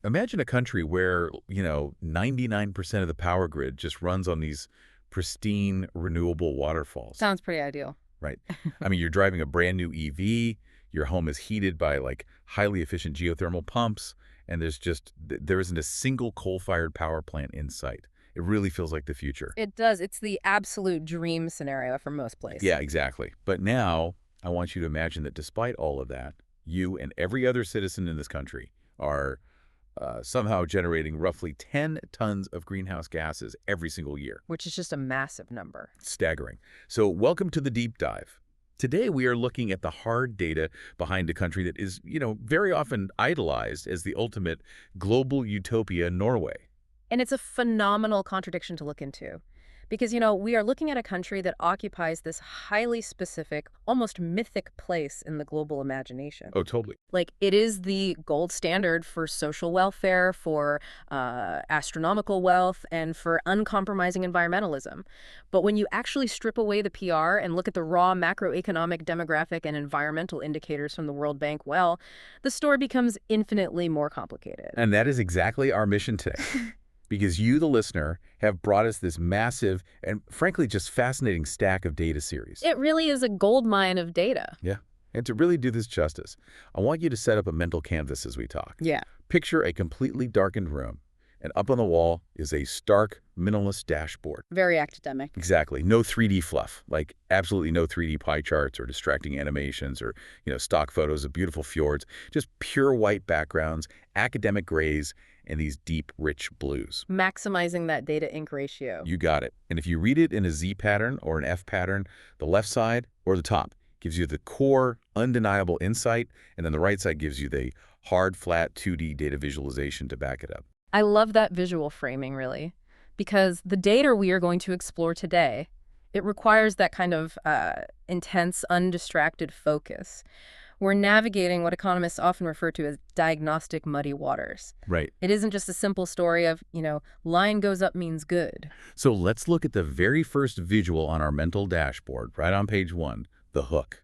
Imagine a country where, 99% of the power grid just runs on these pristine, renewable waterfalls, Sounds pretty ideal. right? I mean, you're driving a brand new EV, your home is heated by like highly efficient geothermal pumps, and there isn't a single coal-fired power plant in sight. It really feels like the future. It does. It's the absolute dream scenario for most Yeah, places. exactly. But now I want you to imagine that despite all of that, you and every other citizen in this country are somehow generating roughly 10 tons of greenhouse gases every single year. Which is just a massive number. Staggering. So welcome to the deep dive. Today we are looking at the hard data behind a country that is, very often idolized as the ultimate global utopia, Norway. And it's a phenomenal contradiction to look into. Because, we are looking at a country that occupies this highly specific, almost mythic place in the global imagination. Oh, totally. Like, it is the gold standard for social welfare, for astronomical wealth, and for uncompromising environmentalism. But when you actually strip away the PR and look at the raw macroeconomic, demographic, and environmental indicators from the World Bank, well, the story becomes infinitely more complicated. And that is exactly our mission today. Because you, the listener, have brought us this massive and, frankly, just fascinating stack of data series. It really is a gold mine of data. Yeah. And to really do this justice, I want you to set up a mental canvas as we talk. Yeah. Picture a completely darkened room, and up on the wall is a stark, minimalist dashboard. Very academic. Exactly. No 3D fluff, like absolutely no 3D pie charts or distracting animations or, stock photos of beautiful fjords. Just pure white backgrounds, academic grays, and these deep, rich blues. Maximizing that data ink ratio. You got it. And if you read it in a Z pattern or an F pattern, the left side or the top gives you the core, undeniable insight, and then the right side gives you the hard, flat 2D data visualization to back it up. I love that visual framing, really, because the data we are going to explore today, it requires that kind of intense, undistracted focus. We're navigating what economists often refer to as diagnostic muddy waters. Right. It isn't just a simple story of, line goes up means good. So let's look at the very first visual on our mental dashboard, right on page 1, the hook.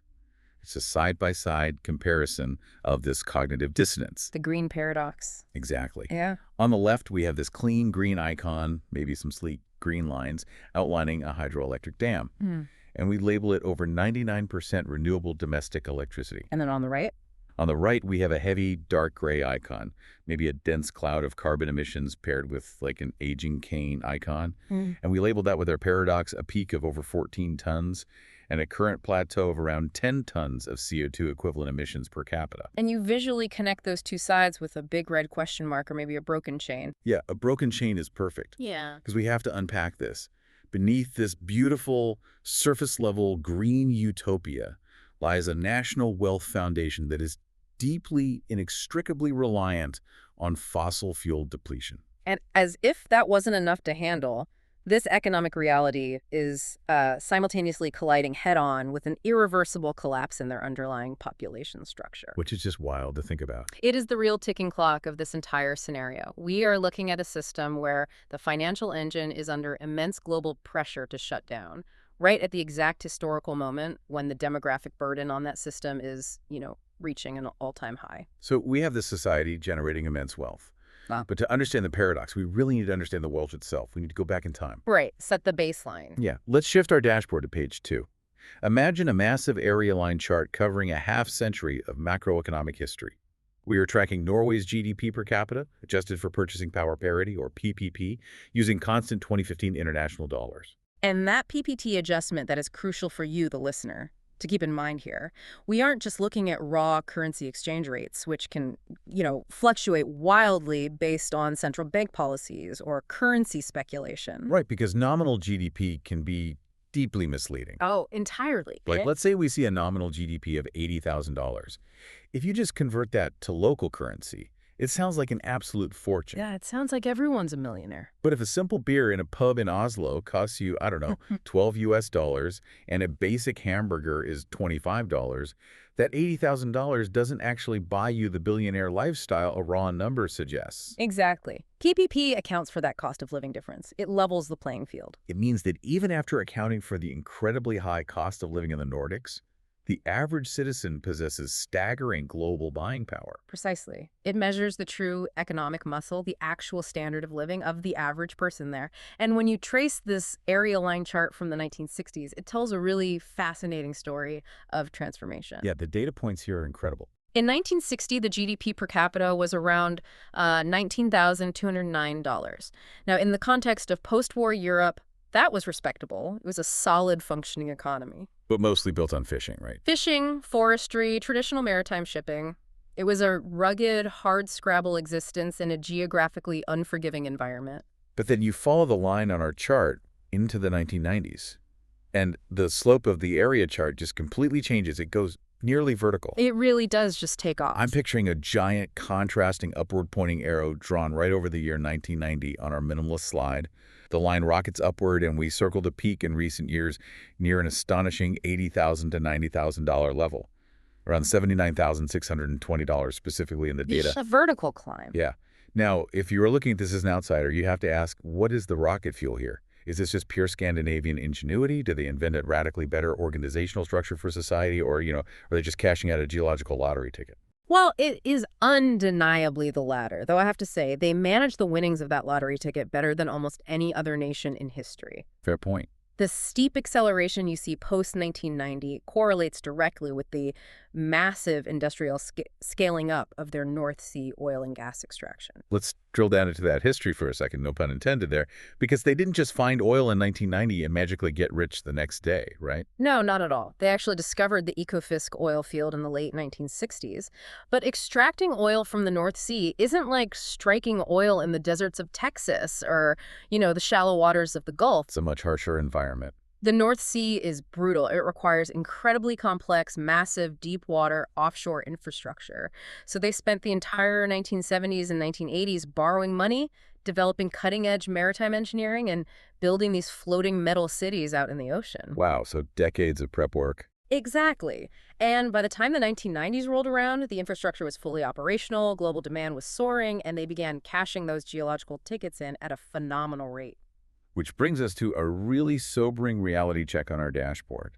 It's a side-by-side comparison of this cognitive dissonance. The green paradox. Exactly. Yeah. On the left, we have this clean green icon, maybe some sleek green lines, outlining a hydroelectric dam. And we label it over 99% renewable domestic electricity. And then on the right? On the right, we have a heavy, dark gray icon, maybe a dense cloud of carbon emissions paired with like an aging cane icon. And we labeled that with our paradox a peak of over 14 tons and a current plateau of around 10 tons of CO2 equivalent emissions per capita. And you visually connect those two sides with a big red question mark or maybe a broken chain. Yeah, a broken chain is perfect. Yeah. Because we have to unpack this. Beneath this beautiful, surface-level green utopia lies a national wealth foundation that is deeply, inextricably reliant on fossil fuel depletion. And as if that wasn't enough to handle, this economic reality is simultaneously colliding head-on with an irreversible collapse in their underlying population structure. Which is just wild to think about. It is the real ticking clock of this entire scenario. We are looking at a system where the financial engine is under immense global pressure to shut down, right at the exact historical moment when the demographic burden on that system is, reaching an all-time high. So we have this society generating immense wealth. But to understand the paradox, we really need to understand the wealth itself. We need to go back in time. Right. Set the baseline. Yeah. Let's shift our dashboard to page 2. Imagine a massive area line chart covering a half-century of macroeconomic history. We are tracking Norway's GDP per capita, adjusted for purchasing power parity, or PPP, using constant 2015 international dollars. And that PPT adjustment that is crucial for you, the listener, to keep in mind here. We aren't just looking at raw currency exchange rates, which can, fluctuate wildly based on central bank policies or currency speculation. Right, because nominal GDP can be deeply misleading. Oh, entirely. Like, let's say we see a nominal GDP of $80,000. If you just convert that to local currency, it sounds like an absolute fortune. Yeah, it sounds like everyone's a millionaire. But if a simple beer in a pub in Oslo costs you, 12 US dollars, and a basic hamburger is $25, that $80,000 doesn't actually buy you the billionaire lifestyle a raw number suggests. Exactly. PPP accounts for that cost of living difference. It levels the playing field. It means that even after accounting for the incredibly high cost of living in the Nordics, The average citizen possesses staggering global buying power. Precisely. It measures the true economic muscle, the actual standard of living of the average person there. And when you trace this area line chart from the 1960s, it tells a really fascinating story of transformation. Yeah, the data points here are incredible. In 1960, the GDP per capita was around $19,209. Now, in the context of post-war Europe, that was respectable. It was a solid functioning economy. But mostly built on fishing, right? Fishing, forestry, traditional maritime shipping. It was a rugged, hard-scrabble existence in a geographically unforgiving environment. But then you follow the line on our chart into the 1990s, and the slope of the area chart just completely changes. It goes nearly vertical. It really does just take off. I'm picturing a giant contrasting upward-pointing arrow drawn right over the year 1990 on our minimalist slide. The line rockets upward, and we circled a peak in recent years near an astonishing $80,000 to $90,000 level, around $79,620 specifically in the data. It's a vertical climb. Yeah. Now, if you were looking at this as an outsider, you have to ask, what is the rocket fuel here? Is this just pure Scandinavian ingenuity? Do they invent a radically better organizational structure for society? Or, are they just cashing out a geological lottery ticket? Well, it is undeniably the latter, though I have to say they managed the winnings of that lottery ticket better than almost any other nation in history. Fair point. The steep acceleration you see post-1990 correlates directly with the massive industrial scaling up of their North Sea oil and gas extraction. Let's drill down into that history for a second, no pun intended there, because they didn't just find oil in 1990 and magically get rich the next day, right? No, not at all. They actually discovered the Ekofisk oil field in the late 1960s. But extracting oil from the North Sea isn't like striking oil in the deserts of Texas or, the shallow waters of the Gulf. It's a much harsher environment. The North Sea is brutal. It requires incredibly complex, massive, deep-water offshore infrastructure. So they spent the entire 1970s and 1980s borrowing money, developing cutting-edge maritime engineering, and building these floating metal cities out in the ocean. Wow, so decades of prep work. Exactly. And by the time the 1990s rolled around, the infrastructure was fully operational, global demand was soaring, and they began cashing those geological tickets in at a phenomenal rate. Which brings us to a really sobering reality check on our dashboard.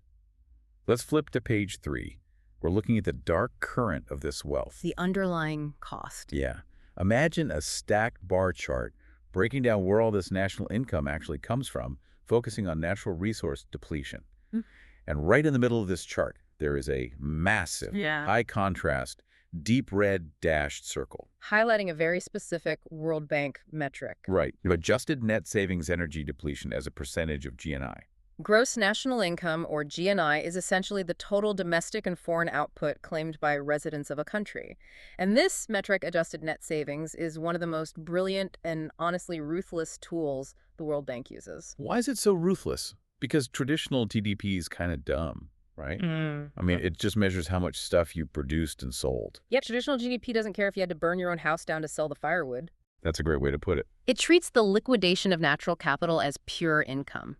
Let's flip to page 3. We're looking at the dark current of this wealth. The underlying cost. Yeah. Imagine a stacked bar chart breaking down where all this national income actually comes from, focusing on natural resource depletion. And right in the middle of this chart, there is a massive, high contrast, deep red dashed circle. Highlighting a very specific World Bank metric. Right. Adjusted net savings energy depletion as a percentage of GNI. Gross national income, or GNI, is essentially the total domestic and foreign output claimed by residents of a country. And this metric, adjusted net savings, is one of the most brilliant and honestly ruthless tools the World Bank uses. Why is it so ruthless? Because traditional GDP is kind of dumb, right? I mean, it just measures how much stuff you produced and sold. Yep, traditional GDP doesn't care if you had to burn your own house down to sell the firewood. That's a great way to put it. It treats the liquidation of natural capital as pure income.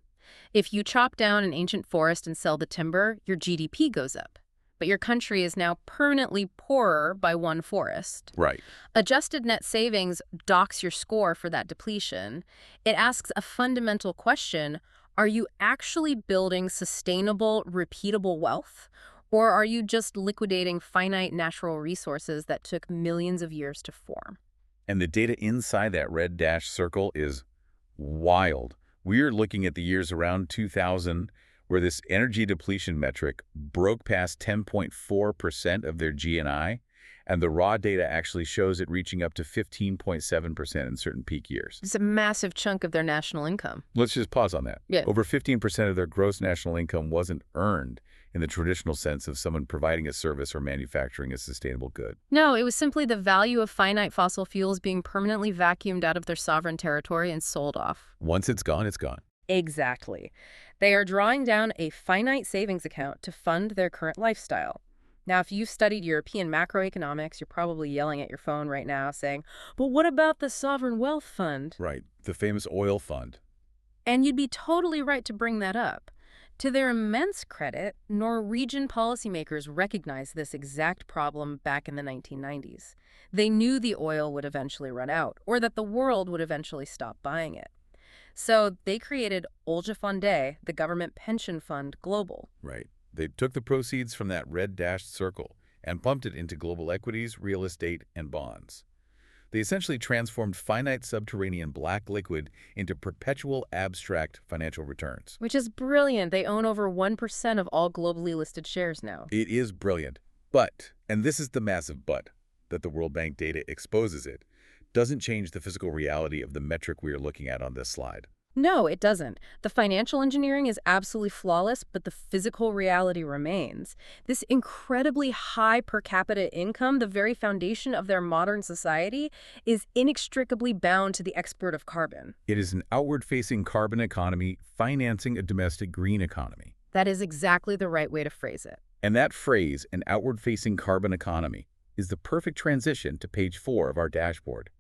If you chop down an ancient forest and sell the timber, your GDP goes up. But your country is now permanently poorer by one forest. Right. Adjusted net savings docks your score for that depletion. It asks a fundamental question: are you actually building sustainable, repeatable wealth? Or are you just liquidating finite natural resources that took millions of years to form? And the data inside that red dashed circle is wild. We're looking at the years around 2000 where this energy depletion metric broke past 10.4% of their GNI, and the raw data actually shows it reaching up to 15.7% in certain peak years. It's a massive chunk of their national income. Let's just pause on that. Yeah. Over 15% of their gross national income wasn't earned in the traditional sense of someone providing a service or manufacturing a sustainable good. No, it was simply the value of finite fossil fuels being permanently vacuumed out of their sovereign territory and sold off. Once it's gone, it's gone. Exactly. They are drawing down a finite savings account to fund their current lifestyle. Now, if you've studied European macroeconomics, you're probably yelling at your phone right now saying, but what about the sovereign wealth fund? Right, the famous oil fund. And you'd be totally right to bring that up. To their immense credit, Norwegian policymakers recognized this exact problem back in the 1990s. They knew the oil would eventually run out, or that the world would eventually stop buying it. So they created Oljefondet, the government pension fund global. Right. They took the proceeds from that red dashed circle and pumped it into global equities, real estate, and bonds. They essentially transformed finite subterranean black liquid into perpetual abstract financial returns. Which is brilliant. They own over 1% of all globally listed shares now. It is brilliant, but, and this is the massive but, that the World Bank data exposes it, doesn't change the physical reality of the metric we are looking at on this slide. No, it doesn't. The financial engineering is absolutely flawless, but the physical reality remains. This incredibly high per capita income, the very foundation of their modern society, is inextricably bound to the export of carbon. It is an outward-facing carbon economy financing a domestic green economy. That is exactly the right way to phrase it. And that phrase, an outward-facing carbon economy, is the perfect transition to page 4 of our dashboard,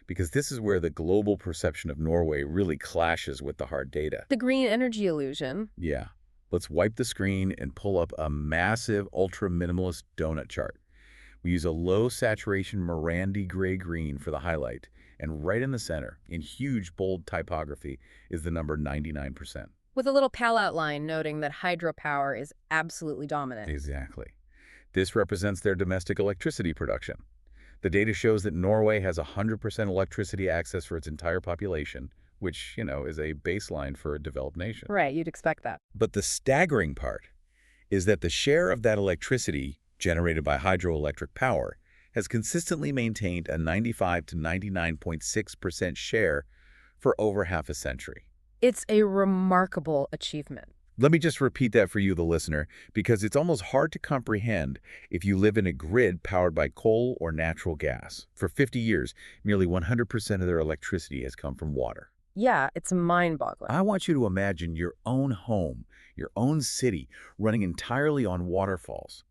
because this is where the global perception of Norway really clashes with the hard data. The green energy illusion. Yeah. Let's wipe the screen and pull up a massive ultra-minimalist donut chart. We use a low-saturation Morandi gray-green for the highlight, and right in the center, in huge, bold typography, is the number 99%. With a little pal outline noting that hydropower is absolutely dominant. Exactly. This represents their domestic electricity production. The data shows that Norway has 100% electricity access for its entire population, which, is a baseline for a developed nation. Right, you'd expect that. But the staggering part is that the share of that electricity generated by hydroelectric power has consistently maintained a 95 to 99.6% share for over half a century. It's a remarkable achievement. Let me just repeat that for you, the listener, because it's almost hard to comprehend if you live in a grid powered by coal or natural gas. For 50 years, nearly 100% of their electricity has come from water. Yeah, it's mind-boggling. I want you to imagine your own home, your own city, running entirely on waterfalls.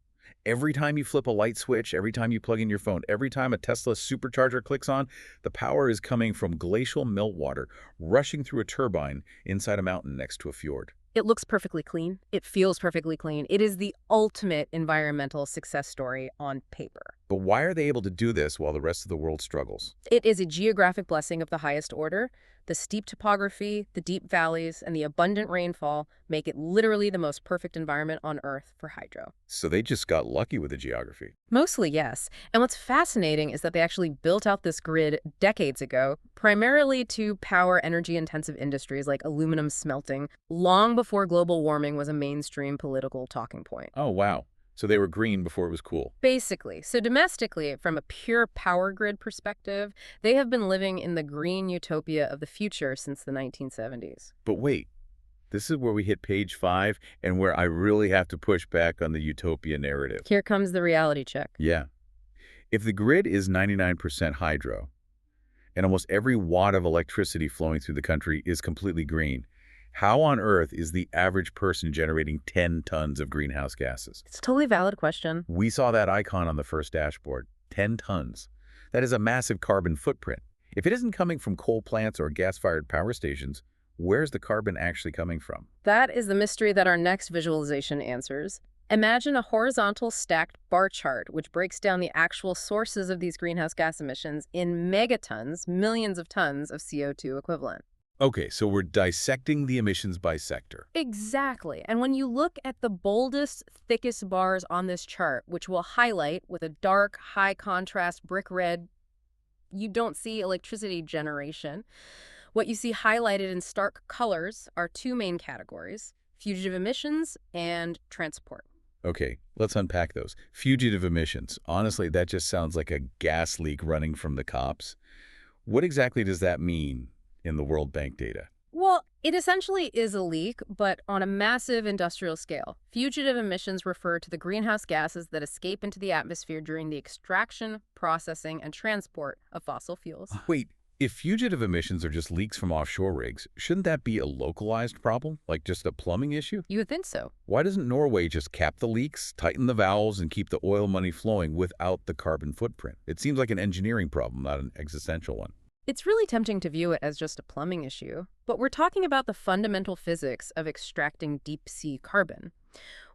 Every time you flip a light switch, every time you plug in your phone, every time a Tesla supercharger clicks on, the power is coming from glacial meltwater rushing through a turbine inside a mountain next to a fjord. It looks perfectly clean. It feels perfectly clean. It is the ultimate environmental success story on paper. But why are they able to do this while the rest of the world struggles? It is a geographic blessing of the highest order. The steep topography, the deep valleys, and the abundant rainfall make it literally the most perfect environment on Earth for hydro. So they just got lucky with the geography. Mostly, yes. And what's fascinating is that they actually built out this grid decades ago, primarily to power energy-intensive industries like aluminum smelting, long before global warming was a mainstream political talking point. Oh, wow. So they were green before it was cool. Basically. So domestically, from a pure power grid perspective, they have been living in the green utopia of the future since the 1970s. But wait, this is where we hit page 5 and where I really have to push back on the utopia narrative. Here comes the reality check. Yeah. If the grid is 99% hydro, and almost every watt of electricity flowing through the country is completely green, how on earth is the average person generating 10 tons of greenhouse gases? It's a totally valid question. We saw that icon on the first dashboard, 10 tons. That is a massive carbon footprint. If it isn't coming from coal plants or gas-fired power stations, where's the carbon actually coming from? That is the mystery that our next visualization answers. Imagine a horizontal stacked bar chart which breaks down the actual sources of these greenhouse gas emissions in megatons, millions of tons of CO2 equivalent. Okay, so we're dissecting the emissions by sector. Exactly. And when you look at the boldest, thickest bars on this chart, which we'll highlight with a dark, high-contrast brick red, you don't see electricity generation. What you see highlighted in stark colors are two main categories: fugitive emissions and transport. Okay, let's unpack those. Fugitive emissions. Honestly, that just sounds like a gas leak running from the cops. What exactly does that mean in the World Bank data? Well, it essentially is a leak, but on a massive industrial scale. Fugitive emissions refer to the greenhouse gases that escape into the atmosphere during the extraction, processing, and transport of fossil fuels. Wait, if fugitive emissions are just leaks from offshore rigs, shouldn't that be a localized problem, like just a plumbing issue? You would think so. Why doesn't Norway just cap the leaks, tighten the valves, and keep the oil money flowing without the carbon footprint? It seems like an engineering problem, not an existential one. It's really tempting to view it as just a plumbing issue, but we're talking about the fundamental physics of extracting deep-sea carbon.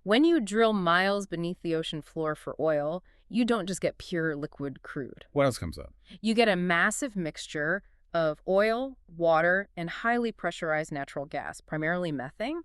When you drill miles beneath the ocean floor for oil, you don't just get pure liquid crude. What else comes up? You get a massive mixture of oil, water, and highly pressurized natural gas, primarily methane.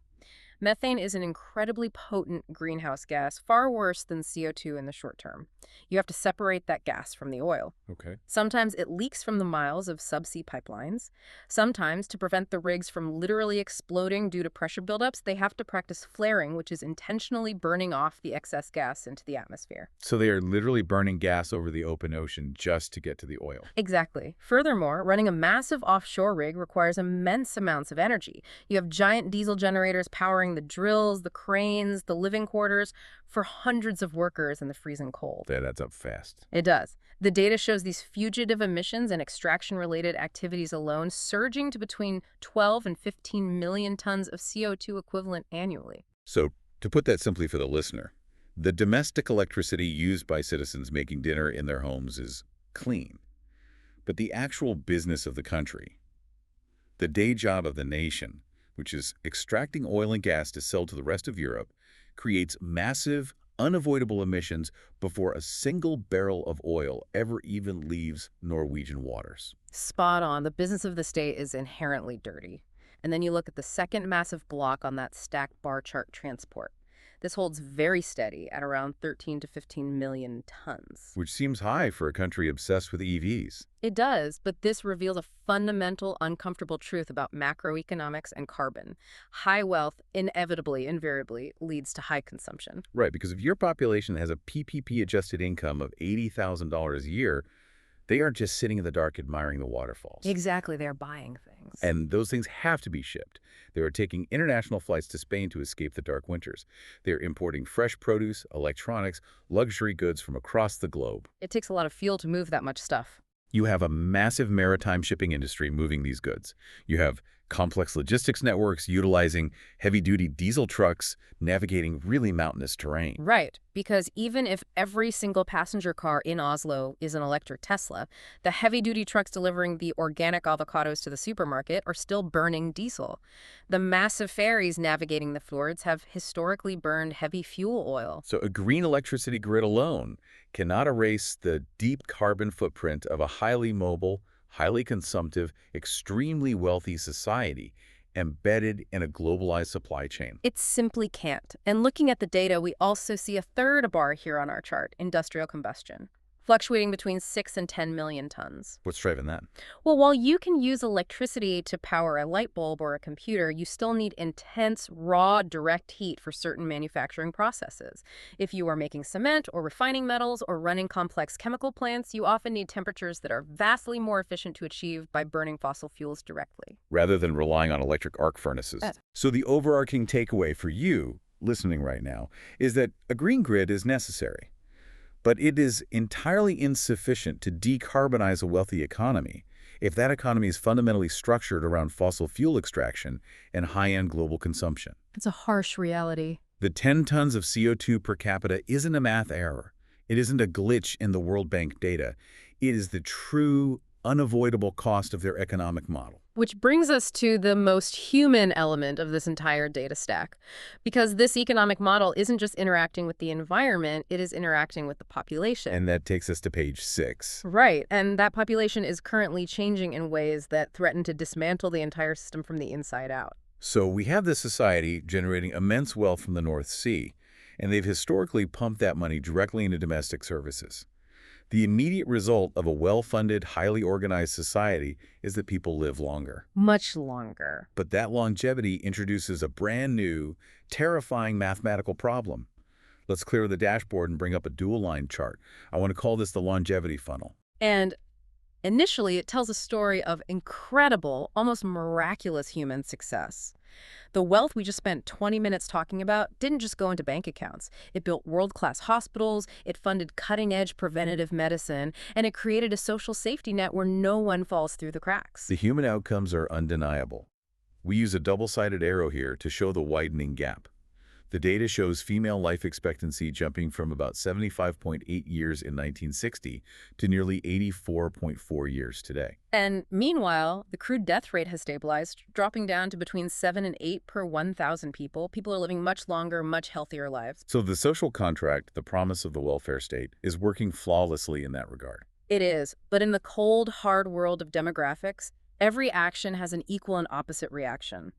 Methane is an incredibly potent greenhouse gas, far worse than CO2 in the short term. You have to separate that gas from the oil. Okay. Sometimes it leaks from the miles of subsea pipelines. Sometimes, to prevent the rigs from literally exploding due to pressure buildups, they have to practice flaring, which is intentionally burning off the excess gas into the atmosphere. So they are literally burning gas over the open ocean just to get to the oil. Exactly. Furthermore, running a massive offshore rig requires immense amounts of energy. You have giant diesel generators powering the drills, the cranes, the living quarters for hundreds of workers in the freezing cold. That adds up fast. It does. The data shows these fugitive emissions and extraction-related activities alone surging to between 12 and 15 million tons of CO2 equivalent annually. So, to put that simply for the listener, the domestic electricity used by citizens making dinner in their homes is clean. But the actual business of the country, the day job of the nation, which is extracting oil and gas to sell to the rest of Europe, creates massive, unavoidable emissions before a single barrel of oil ever even leaves Norwegian waters. Spot on. The business of the state is inherently dirty. And then you look at the second massive block on that stacked bar chart, transport. This holds very steady at around 13 to 15 million tons. Which seems high for a country obsessed with EVs. It does, but this reveals a fundamental, uncomfortable truth about macroeconomics and carbon. High wealth inevitably, invariably, leads to high consumption. Right, because if your population has a PPP-adjusted income of $80,000 a year, they aren't just sitting in the dark admiring the waterfalls. Exactly, they're buying things. And those things have to be shipped. They are taking international flights to Spain to escape the dark winters. They're importing fresh produce, electronics, luxury goods from across the globe. It takes a lot of fuel to move that much stuff. You have a massive maritime shipping industry moving these goods. You have complex logistics networks utilizing heavy-duty diesel trucks navigating really mountainous terrain. Right, because even if every single passenger car in Oslo is an electric Tesla, the heavy-duty trucks delivering the organic avocados to the supermarket are still burning diesel. The massive ferries navigating the fjords have historically burned heavy fuel oil. So a green electricity grid alone cannot erase the deep carbon footprint of a highly mobile, highly consumptive, extremely wealthy society embedded in a globalized supply chain. It simply can't. And looking at the data, we also see a third bar here on our chart, industrial combustion, fluctuating between 6 and 10 million tons. What's driving that? Well, while you can use electricity to power a light bulb or a computer, you still need intense, raw, direct heat for certain manufacturing processes. If you are making cement or refining metals or running complex chemical plants, you often need temperatures that are vastly more efficient to achieve by burning fossil fuels directly. Rather than relying on electric arc furnaces. So the overarching takeaway for you, listening right now, is that a green grid is necessary. But it is entirely insufficient to decarbonize a wealthy economy if that economy is fundamentally structured around fossil fuel extraction and high-end global consumption. It's a harsh reality. The 10 tons of CO2 per capita isn't a math error. It isn't a glitch in the World Bank data. It is the true, unavoidable cost of their economic model. Which brings us to the most human element of this entire data stack. Because this economic model isn't just interacting with the environment, it is interacting with the population. And that takes us to page 6. Right, and that population is currently changing in ways that threaten to dismantle the entire system from the inside out. So we have this society generating immense wealth from the North Sea, and they've historically pumped that money directly into domestic services. The immediate result of a well-funded, highly organized society is that people live longer. Much longer. But that longevity introduces a brand new, terrifying mathematical problem. Let's clear the dashboard and bring up a dual-line chart. I want to call this the longevity funnel. And initially, it tells a story of incredible, almost miraculous human success. The wealth we just spent 20 minutes talking about didn't just go into bank accounts. It built world-class hospitals, it funded cutting-edge preventative medicine, and it created a social safety net where no one falls through the cracks. The human outcomes are undeniable. We use a double-sided arrow here to show the widening gap. The data shows female life expectancy jumping from about 75.8 years in 1960 to nearly 84.4 years today. And meanwhile, the crude death rate has stabilized, dropping down to between 7 and 8 per 1,000 people. People are living much longer, much healthier lives. So the social contract, the promise of the welfare state, is working flawlessly in that regard. It is, but in the cold, hard world of demographics, every action has an equal and opposite reaction.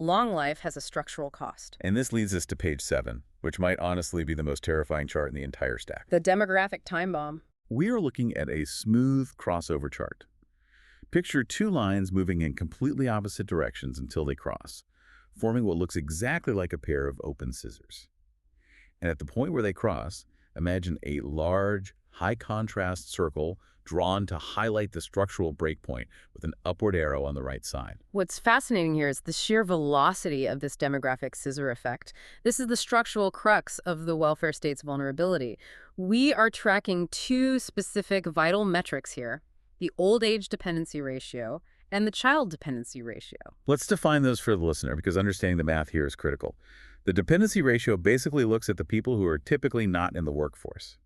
Long life has a structural cost. And this leads us to page 7, which might honestly be the most terrifying chart in the entire stack. The demographic time bomb. We are looking at a smooth crossover chart. Picture two lines moving in completely opposite directions until they cross, forming what looks exactly like a pair of open scissors. And at the point where they cross, imagine a large, high-contrast circle drawn to highlight the structural breakpoint with an upward arrow on the right side. What's fascinating here is the sheer velocity of this demographic scissor effect. This is the structural crux of the welfare state's vulnerability. We are tracking two specific vital metrics here: the old age dependency ratio and the child dependency ratio. Let's define those for the listener, because understanding the math here is critical. The dependency ratio basically looks at the people who are typically not in the workforce,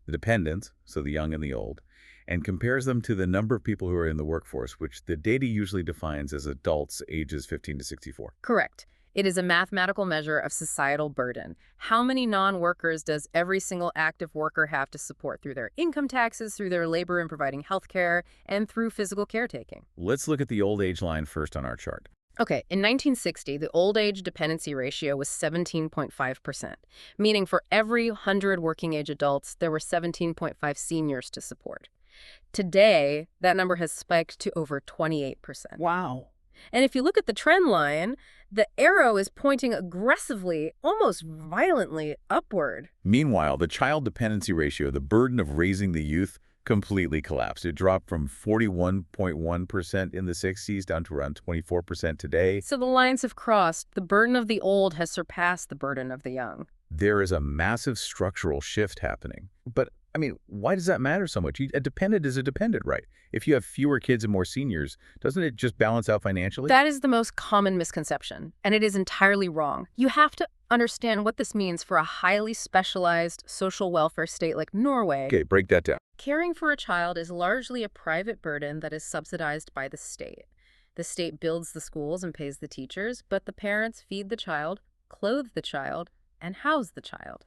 the dependents, so the young and the old, and compares them to the number of people who are in the workforce, which the data usually defines as adults ages 15 to 64. Correct. It is a mathematical measure of societal burden. How many non-workers does every single active worker have to support through their income taxes, through their labor in providing health care, and through physical caretaking? Let's look at the old age line first on our chart. Okay, in 1960, the old age dependency ratio was 17.5%, meaning for every 100 working age adults, there were 17.5 seniors to support. Today, that number has spiked to over 28%. Wow. And if you look at the trend line, the arrow is pointing aggressively, almost violently upward. Meanwhile, the child dependency ratio, the burden of raising the youth, completely collapsed. It dropped from 41.1% in the 60s down to around 24% today. So the lines have crossed. The burden of the old has surpassed the burden of the young. There is a massive structural shift happening. But, I mean, why does that matter so much? A dependent is a dependent, right? If you have fewer kids and more seniors, doesn't it just balance out financially? That is the most common misconception, and it is entirely wrong. You have to understand what this means for a highly specialized social welfare state like Norway. Okay, break that down. Caring for a child is largely a private burden that is subsidized by the state. The state builds the schools and pays the teachers, but the parents feed the child, clothe the child, and house the child.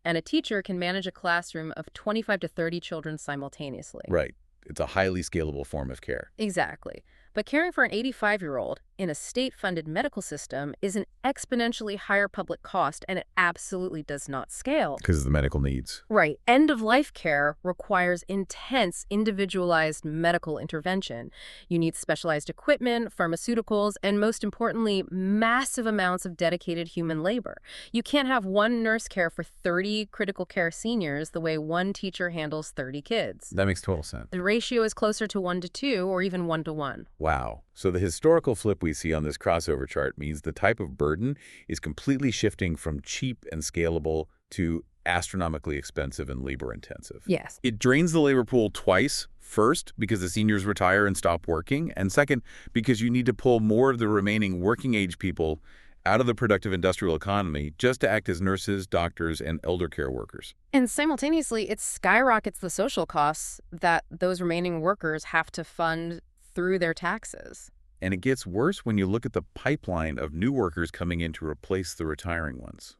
And a teacher can manage a classroom of 25 to 30 children simultaneously. Right. It's a highly scalable form of care. Exactly. But caring for an 85-year-old in a state-funded medical system is an exponentially higher public cost, and it absolutely does not scale. Because of the medical needs. Right. End-of-life care requires intense, individualized medical intervention. You need specialized equipment, pharmaceuticals, and most importantly, massive amounts of dedicated human labor. You can't have one nurse care for 30 critical care seniors the way one teacher handles 30 kids. That makes total sense. The ratio is closer to 1 to 2 or even 1 to 1. Wow. So the historical flip we see on this crossover chart means the type of burden is completely shifting from cheap and scalable to astronomically expensive and labor-intensive. Yes. It drains the labor pool twice. First, because the seniors retire and stop working, and second, because you need to pull more of the remaining working-age people out of the productive industrial economy just to act as nurses, doctors, and elder care workers. And simultaneously, it skyrockets the social costs that those remaining workers have to fund through their taxes. And it gets worse when you look at the pipeline of new workers coming in to replace the retiring ones.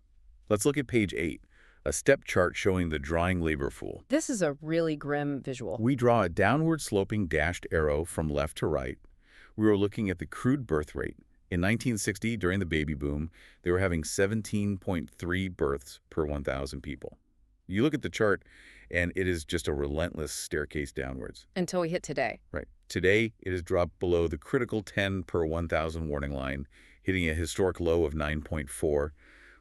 Let's look at page 8, a step chart showing the drawing labor pool. This is a really grim visual. We draw a downward sloping dashed arrow from left to right. We were looking at the crude birth rate. In 1960, during the baby boom, they were having 17.3 births per 1,000 people. You look at the chart, and it is just a relentless staircase downwards. Until we hit today. Right. Today, it has dropped below the critical 10 per 1,000 warning line, hitting a historic low of 9.4.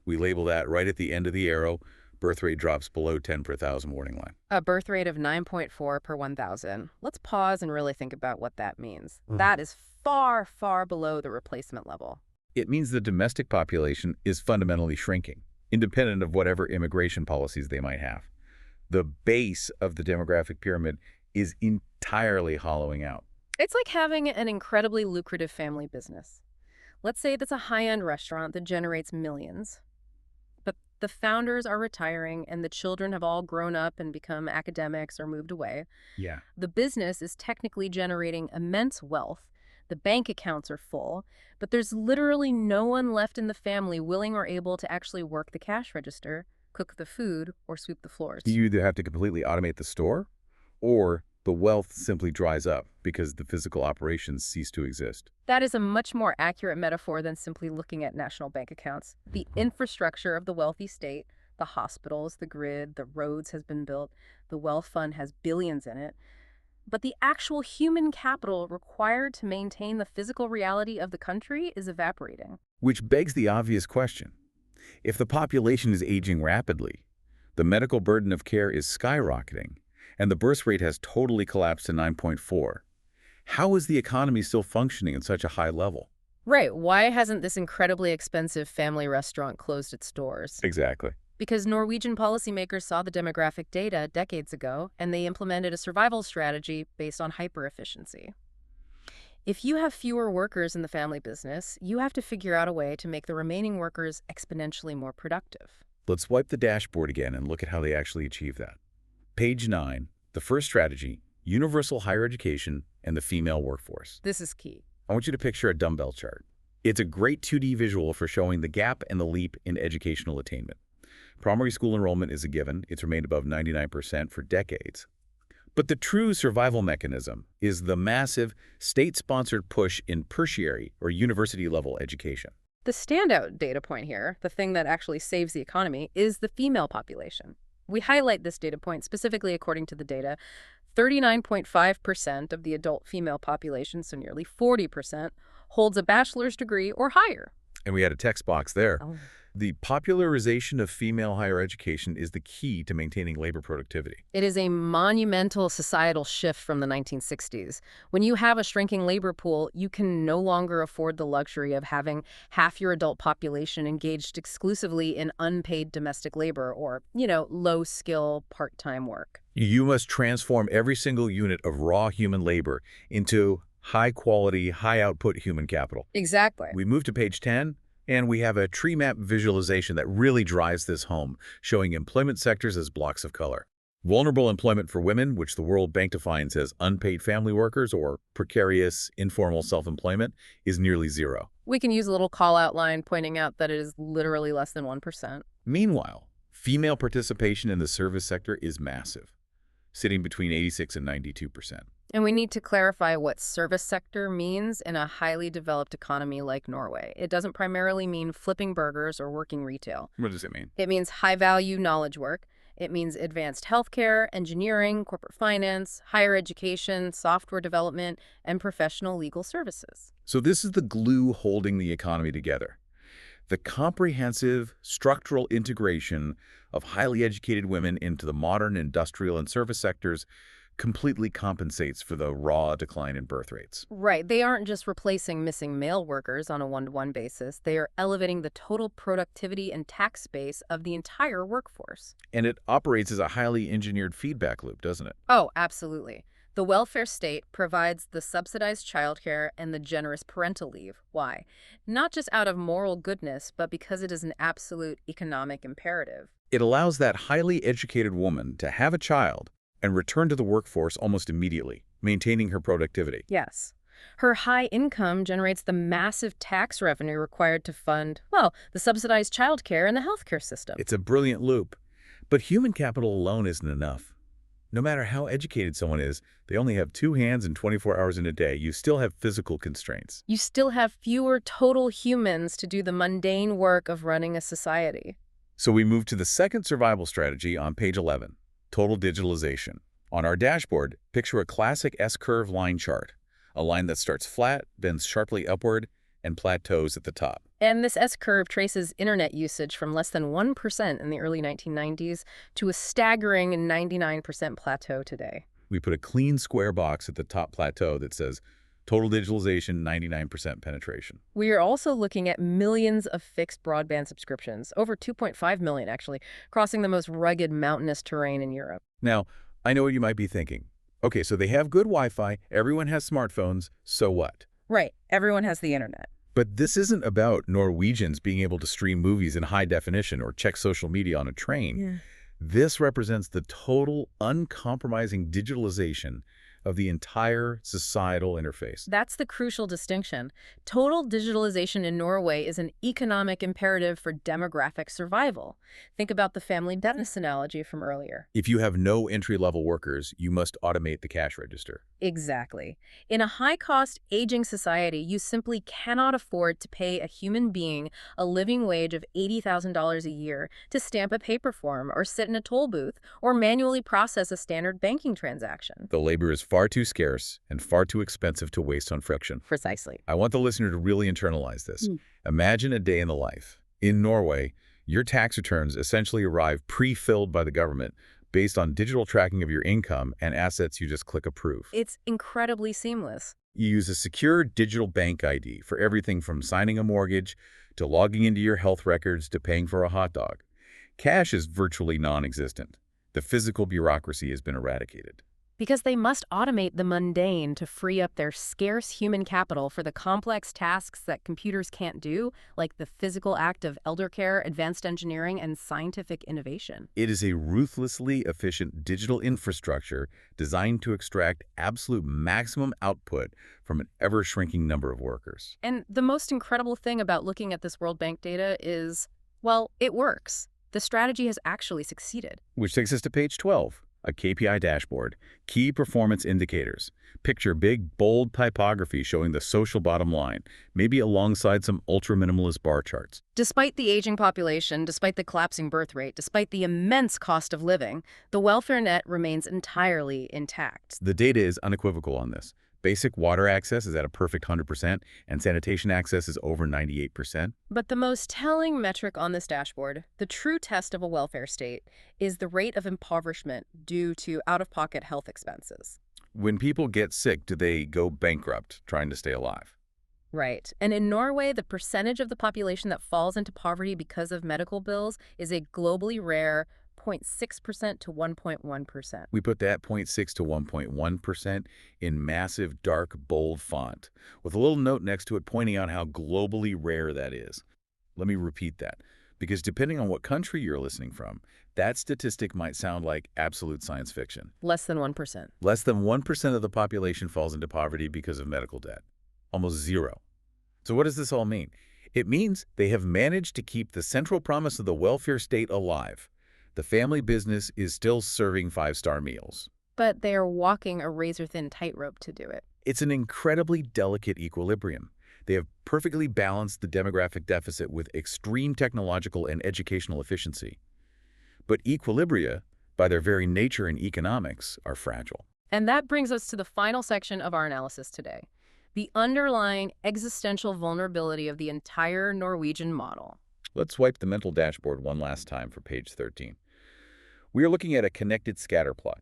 We label that right at the end of the arrow. Birth rate drops below 10 per 1,000 warning line. A birth rate of 9.4 per 1,000. Let's pause and really think about what that means. That is far, far below the replacement level. It means the domestic population is fundamentally shrinking, independent of whatever immigration policies they might have. The base of the demographic pyramid is entirely hollowing out. It's like having an incredibly lucrative family business. Let's say that's a high-end restaurant that generates millions. But the founders are retiring and the children have all grown up and become academics or moved away. Yeah. The business is technically generating immense wealth. The bank accounts are full, but there's literally no one left in the family willing or able to actually work the cash register, cook the food, or sweep the floors. You either have to completely automate the store, or the wealth simply dries up because the physical operations cease to exist. That is a much more accurate metaphor than simply looking at national bank accounts. The infrastructure of the wealthy state, the hospitals, the grid, the roads has been built, the wealth fund has billions in it. But the actual human capital required to maintain the physical reality of the country is evaporating. Which begs the obvious question. If the population is aging rapidly, the medical burden of care is skyrocketing, and the birth rate has totally collapsed to 9.4, how is the economy still functioning at such a high level? Right. Why hasn't this incredibly expensive family restaurant closed its doors? Exactly. Because Norwegian policymakers saw the demographic data decades ago, and they implemented a survival strategy based on hyper-efficiency. If you have fewer workers in the family business, you have to figure out a way to make the remaining workers exponentially more productive. Let's wipe the dashboard again and look at how they actually achieve that. Page 9, the first strategy, universal higher education and the female workforce. This is key. I want you to picture a dumbbell chart. It's a great 2D visual for showing the gap and the leap in educational attainment. Primary school enrollment is a given. It's remained above 99% for decades. But the true survival mechanism is the massive state-sponsored push in tertiary or university-level education. The standout data point here, the thing that actually saves the economy, is the female population. We highlight this data point specifically according to the data. 39.5% of the adult female population, so nearly 40%, holds a bachelor's degree or higher. And we had a text box there. Oh. The popularization of female higher education is the key to maintaining labor productivity. It is a monumental societal shift from the 1960s. When you have a shrinking labor pool, you can no longer afford the luxury of having half your adult population engaged exclusively in unpaid domestic labor or, low-skill part-time work. You must transform every single unit of raw human labor into high-quality, high-output human capital. Exactly. We move to page 10. And we have a tree map visualization that really drives this home, showing employment sectors as blocks of color. Vulnerable employment for women, which the World Bank defines as unpaid family workers or precarious, informal self-employment, is nearly zero. We can use a little call-out line pointing out that it is literally less than 1%. Meanwhile, female participation in the service sector is massive, sitting between 86 and 92%. And we need to clarify what service sector means in a highly developed economy like Norway. It doesn't primarily mean flipping burgers or working retail. What does it mean? It means high-value knowledge work. It means advanced healthcare, engineering, corporate finance, higher education, software development, and professional legal services. So this is the glue holding the economy together. The comprehensive structural integration of highly educated women into the modern industrial and service sectors completely compensates for the raw decline in birth rates. Right. They aren't just replacing missing male workers on a one-to-one basis. They are elevating the total productivity and tax base of the entire workforce. And it operates as a highly engineered feedback loop, doesn't it? Oh, absolutely. The welfare state provides the subsidized childcare and the generous parental leave. Why? Not just out of moral goodness, but because it is an absolute economic imperative. It allows that highly educated woman to have a child and return to the workforce almost immediately, maintaining her productivity. Yes. Her high income generates the massive tax revenue required to fund, the subsidized childcare and the healthcare system. It's a brilliant loop. But human capital alone isn't enough. No matter how educated someone is, they only have 2 hands and 24 hours in a day. You still have physical constraints. You still have fewer total humans to do the mundane work of running a society. So we move to the second survival strategy on page 11. Total digitalization. On our dashboard, picture a classic S-curve line chart, a line that starts flat, bends sharply upward, and plateaus at the top. And this S-curve traces internet usage from less than 1% in the early 1990s to a staggering 99% plateau today. We put a clean square box at the top plateau that says, total digitalization, 99% penetration. We are also looking at millions of fixed broadband subscriptions, over 2.5 million actually, crossing the most rugged mountainous terrain in Europe. Now, I know what you might be thinking. Okay, so they have good Wi-Fi, everyone has smartphones, so what? Right, everyone has the internet. But this isn't about Norwegians being able to stream movies in high definition or check social media on a train. Yeah. This represents the total, uncompromising digitalization of the entire societal interface. That's the crucial distinction. Total digitalization in Norway is an economic imperative for demographic survival. Think about the family business analogy from earlier. If you have no entry-level workers, you must automate the cash register. Exactly. In a high-cost, aging society, you simply cannot afford to pay a human being a living wage of $80,000 a year to stamp a paper form or sit in a toll booth or manually process a standard banking transaction. The labor is far too scarce and far too expensive to waste on friction. Precisely. I want the listener to really internalize this. Imagine a day in the life. In Norway, your tax returns essentially arrive pre-filled by the government based on digital tracking of your income and assets. You just click approve. It's incredibly seamless. You use a secure digital bank ID for everything from signing a mortgage to logging into your health records to paying for a hot dog. Cash is virtually non-existent. The physical bureaucracy has been eradicated. Because they must automate the mundane to free up their scarce human capital for the complex tasks that computers can't do, like the physical act of elder care, advanced engineering, and scientific innovation. It is a ruthlessly efficient digital infrastructure designed to extract absolute maximum output from an ever-shrinking number of workers. And the most incredible thing about looking at this World Bank data is, well, it works. The strategy has actually succeeded. Which takes us to page 12. A KPI dashboard, key performance indicators. Picture big, bold typography showing the social bottom line, maybe alongside some ultra-minimalist bar charts. Despite the aging population, despite the collapsing birth rate, despite the immense cost of living, the welfare net remains entirely intact. The data is unequivocal on this. Basic water access is at a perfect 100%, and sanitation access is over 98%. But the most telling metric on this dashboard, the true test of a welfare state, is the rate of impoverishment due to out-of-pocket health expenses. When people get sick, do they go bankrupt trying to stay alive? Right. And in Norway, the percentage of the population that falls into poverty because of medical bills is a globally rare 0.6% to 1.1%. We put that 0.6 to 1.1% in massive, dark, bold font, with a little note next to it pointing out how globally rare that is. Let me repeat that, because depending on what country you're listening from, that statistic might sound like absolute science fiction. Less than 1%. Less than 1% of the population falls into poverty because of medical debt. Almost zero. So what does this all mean? It means they have managed to keep the central promise of the welfare state alive. The family business is still serving five-star meals. But they are walking a razor-thin tightrope to do it. It's an incredibly delicate equilibrium. They have perfectly balanced the demographic deficit with extreme technological and educational efficiency. But equilibria, by their very nature in economics, are fragile. And that brings us to the final section of our analysis today, the underlying existential vulnerability of the entire Norwegian model. Let's wipe the mental dashboard one last time for page 13. We are looking at a connected scatter plot.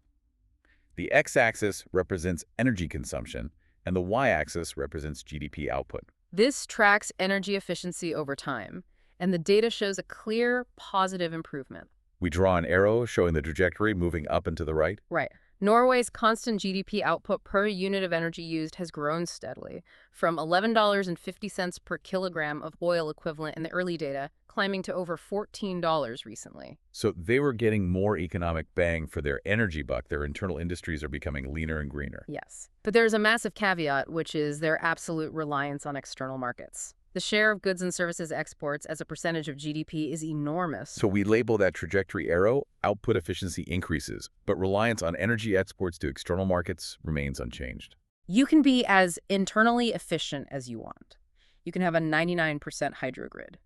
The x-axis represents energy consumption, and the y-axis represents GDP output. This tracks energy efficiency over time, and the data shows a clear, positive improvement. We draw an arrow showing the trajectory moving up and to the right. Right. Norway's constant GDP output per unit of energy used has grown steadily, from $11.50 per kilogram of oil equivalent in the early data, climbing to over $14 recently. So they were getting more economic bang for their energy buck. Their internal industries are becoming leaner and greener. Yes. But there's a massive caveat, which is their absolute reliance on external markets. The share of goods and services exports as a percentage of GDP is enormous. So we label that trajectory arrow, output efficiency increases, but reliance on energy exports to external markets remains unchanged. You can be as internally efficient as you want. You can have a 99% hydro grid.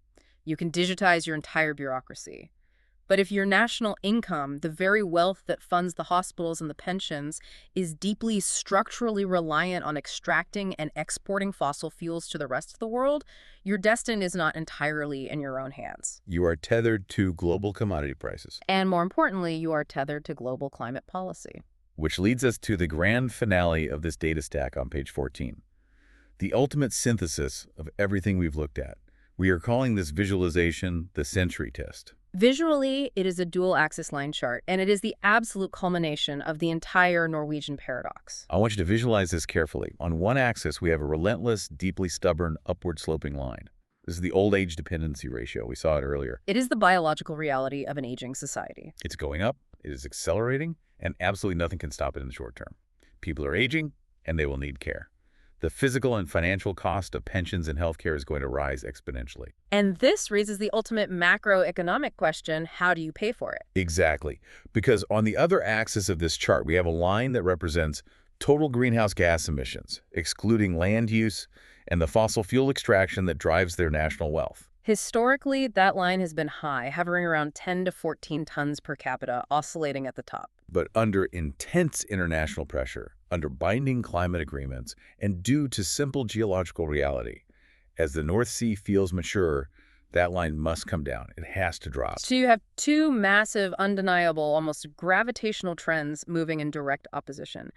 You can digitize your entire bureaucracy. But if your national income, the very wealth that funds the hospitals and the pensions, is deeply structurally reliant on extracting and exporting fossil fuels to the rest of the world, your destiny is not entirely in your own hands. You are tethered to global commodity prices. And more importantly, you are tethered to global climate policy. Which leads us to the grand finale of this data stack on page 14. The ultimate synthesis of everything we've looked at. We are calling this visualization the century test. Visually, it is a dual-axis line chart, and it is the absolute culmination of the entire Norwegian paradox. I want you to visualize this carefully. On one axis, we have a relentless, deeply stubborn, upward-sloping line. This is the old age dependency ratio. We saw it earlier. It is the biological reality of an aging society. It's going up, it is accelerating, and absolutely nothing can stop it in the short term. People are aging, and they will need care. The physical and financial cost of pensions and healthcare is going to rise exponentially. And this raises the ultimate macroeconomic question: how do you pay for it? Exactly. Because on the other axis of this chart, we have a line that represents total greenhouse gas emissions, excluding land use and the fossil fuel extraction that drives their national wealth. Historically, that line has been high, hovering around 10 to 14 tons per capita, oscillating at the top. But under intense international pressure, under binding climate agreements, and due to simple geological reality, as the North Sea feels mature, that line must come down. It has to drop. So you have two massive, undeniable, almost gravitational trends moving in direct opposition.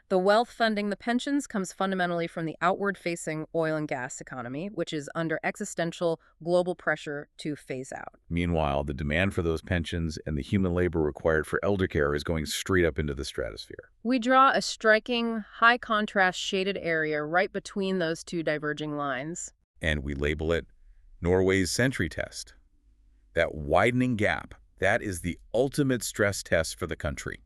The wealth funding the pensions comes fundamentally from the outward-facing oil and gas economy, which is under existential global pressure to phase out. Meanwhile, the demand for those pensions and the human labor required for elder care is going straight up into the stratosphere. We draw a striking, high-contrast shaded area right between those two diverging lines. And we label it Norway's century test. That widening gap, that is the ultimate stress test for the country.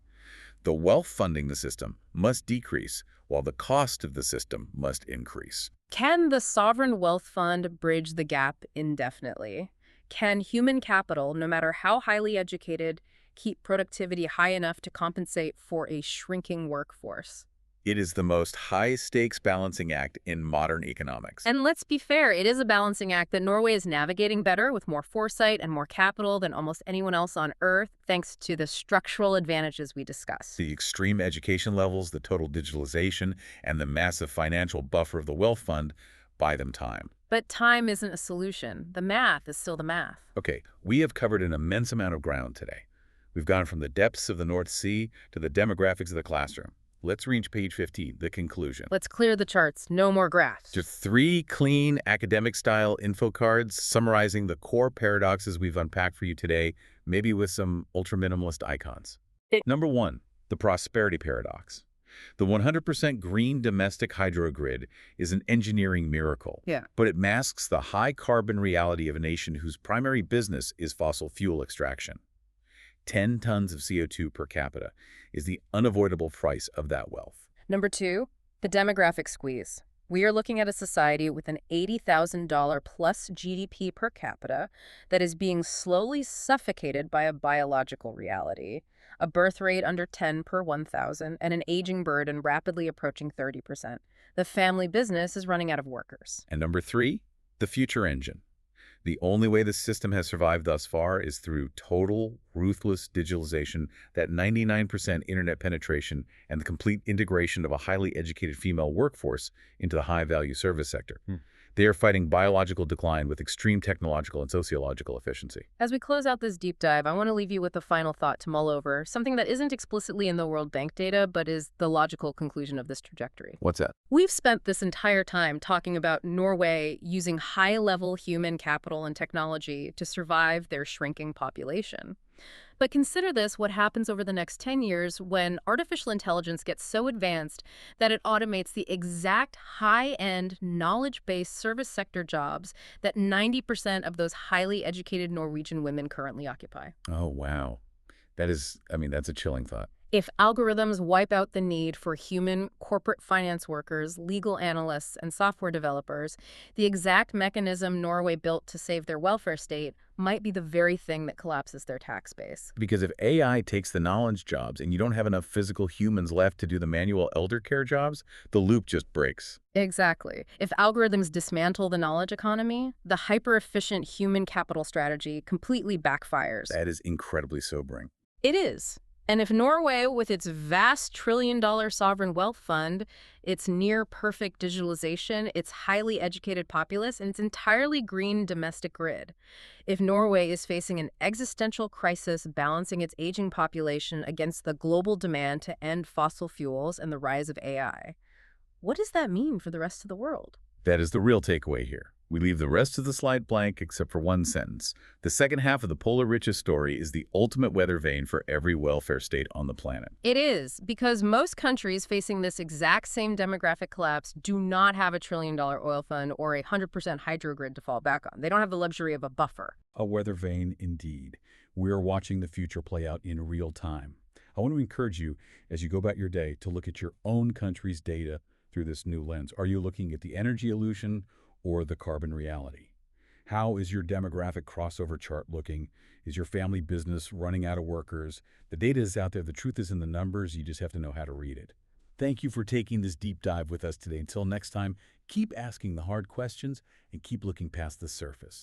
The wealth funding the system must decrease, while the cost of the system must increase. Can the sovereign wealth fund bridge the gap indefinitely? Can human capital, no matter how highly educated, keep productivity high enough to compensate for a shrinking workforce? It is the most high-stakes balancing act in modern economics. And let's be fair, it is a balancing act that Norway is navigating better with more foresight and more capital than almost anyone else on Earth, thanks to the structural advantages we discussed. The extreme education levels, the total digitalization, and the massive financial buffer of the wealth fund buy them time. But time isn't a solution. The math is still the math. Okay, we have covered an immense amount of ground today. We've gone from the depths of the North Sea to the demographics of the classroom. Let's reach page 15, the conclusion. Let's clear the charts. No more graphs. Just 3 clean, academic-style info cards summarizing the core paradoxes we've unpacked for you today, maybe with some ultra-minimalist icons. Number 1, the prosperity paradox. The 100% green domestic hydrogrid is an engineering miracle, but it masks the high-carbon reality of a nation whose primary business is fossil fuel extraction. 10 tons of CO2 per capita is the unavoidable price of that wealth. Number 2, the demographic squeeze. We are looking at a society with an $80,000 plus GDP per capita that is being slowly suffocated by a biological reality, a birth rate under 10 per 1,000, and an aging burden rapidly approaching 30%. The family business is running out of workers. And number 3, the future engine. The only way the system has survived thus far is through total, ruthless digitalization, that 99% internet penetration, and the complete integration of a highly educated female workforce into the high-value service sector. They are fighting biological decline with extreme technological and sociological efficiency. As we close out this deep dive, I want to leave you with a final thought to mull over, something that isn't explicitly in the World Bank data, but is the logical conclusion of this trajectory. What's that? We've spent this entire time talking about Norway using high-level human capital and technology to survive their shrinking population. But consider this: what happens over the next 10 years when artificial intelligence gets so advanced that it automates the exact high-end, knowledge-based service sector jobs that 90% of those highly educated Norwegian women currently occupy. Oh, wow. That's a chilling thought. If algorithms wipe out the need for human corporate finance workers, legal analysts, and software developers, the exact mechanism Norway built to save their welfare state might be the very thing that collapses their tax base. Because if AI takes the knowledge jobs and you don't have enough physical humans left to do the manual elder care jobs, the loop just breaks. Exactly. If algorithms dismantle the knowledge economy, the hyper-efficient human capital strategy completely backfires. That is incredibly sobering. It is. And if Norway, with its vast trillion-dollar sovereign wealth fund, its near-perfect digitalization, its highly educated populace, and its entirely green domestic grid, if Norway is facing an existential crisis balancing its aging population against the global demand to end fossil fuels and the rise of AI, what does that mean for the rest of the world? That is the real takeaway here. We leave the rest of the slide blank except for one sentence. The second half of the Polar Riches story is the ultimate weather vane for every welfare state on the planet. It is, because most countries facing this exact same demographic collapse do not have a trillion-dollar oil fund or a 100% hydro grid to fall back on. They don't have the luxury of a buffer. A weather vane indeed. We're watching the future play out in real time. I want to encourage you, as you go about your day, to look at your own country's data through this new lens. Are you looking at the energy illusion or the carbon reality? How is your demographic crossover chart looking? Is your family business running out of workers? The data is out there. The truth is in the numbers. You just have to know how to read it. Thank you for taking this deep dive with us today. Until next time, keep asking the hard questions and keep looking past the surface.